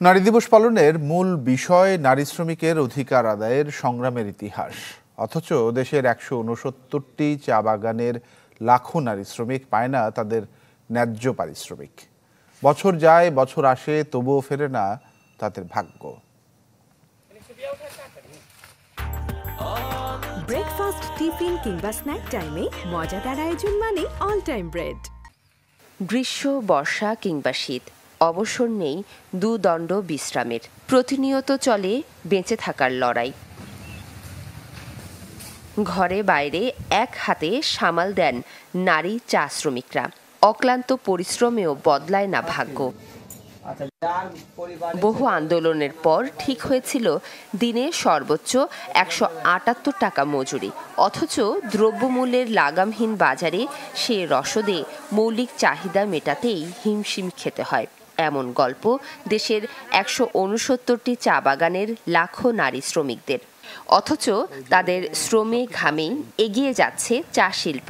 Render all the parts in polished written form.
নারী দিবস পালনের মূল বিষয় নারী শ্রমিকের অধিকার আদায়ের সংগ্রামের ইতিহাস। অথচ দেশের ১৬৯টি চা বাগানের লাখো নারী শ্রমিক পায় না তাদের ন্যায্য পারিশ্রমিক। বছর যায়, বছর আসে, তবুও ফেরে না তাদের ভাগ্য। ব্রেকফাস্ট, টিফিন কিংবা স্ন্যাক টাইমে মজাদার আয়োজন মানে অল টাইম ব্রেড। গ্রীষ্ম, বর্ষা কিংবা শীত, অবসর নেই দুদণ্ড বিশ্রামের। প্রতিনিয়ত চলে বেঁচে থাকার লড়াই। ঘরে বাইরে এক হাতে সামাল দেন নারী চা শ্রমিকরা। অক্লান্ত পরিশ্রমেও বদলায় না ভাগ্য। বহু আন্দোলনের পর ঠিক হয়েছিল দিনে সর্বোচ্চ ১৭৮ টাকা মজুরি। অথচ দ্রব্যমূল্যের লাগামহীন বাজারে সে রসদে মৌলিক চাহিদা মেটাতেই হিমশিম খেতে হয়। এমন গল্প দেশের ১৬৯টি চা বাগানের লাখো নারী শ্রমিকদের। অথচ তাদের শ্রমে ঘামেই এগিয়ে যাচ্ছে চা শিল্প।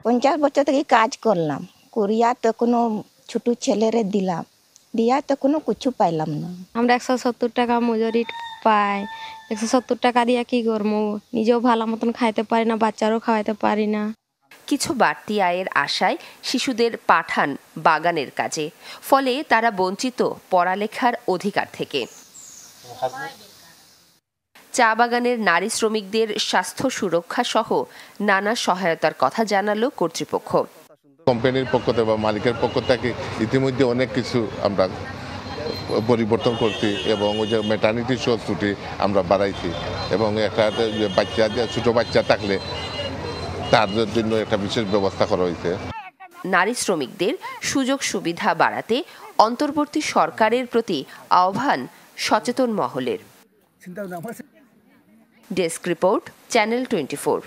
৫০ বছর থেকে কাজ করলাম, করিয়া তো কোনো ছোট ছেলেরে দিলাম, দিয়া তো কোনো কিছু পাইলাম না। আমরা ১৭০ টাকা মজুরি পাই। ১৭০ টাকা দিয়ে কি করবো? নিজেও ভালো মতন খাইতে পারি না, বাচ্চারও খাওয়াইতে পারি না। কিছু বাড়তি আয়ের আশায় শিশুদের পাঠান বাগানের কাজে। ফলে তারা বঞ্চিত পড়ালেখার অধিকার থেকে। চা বাগানের নারী শ্রমিকদের স্বাস্থ্য সুরক্ষা সহ নানা সহায়তার কথা জানালো কর্তৃপক্ষ। কোম্পানির পক্ষ থেকে বা মালিকের পক্ষ থেকে ইতিমধ্যে অনেক কিছু আমরা পরিবর্তন করছি এবং ওই যে ম্যাটারনিটি ছুটি আমরা বাড়াইছি এবং একটা বাচ্চা ছোট বাচ্চা থাকলে তার জন্য একটা বিশেষ ব্যবস্থা করা হয়েছে। নারী শ্রমিকদের সুযোগ সুবিধা বাড়াতে অন্তর্বর্তী সরকারের প্রতি আহ্বান সচেতন মহলের। Desk report, channel 24।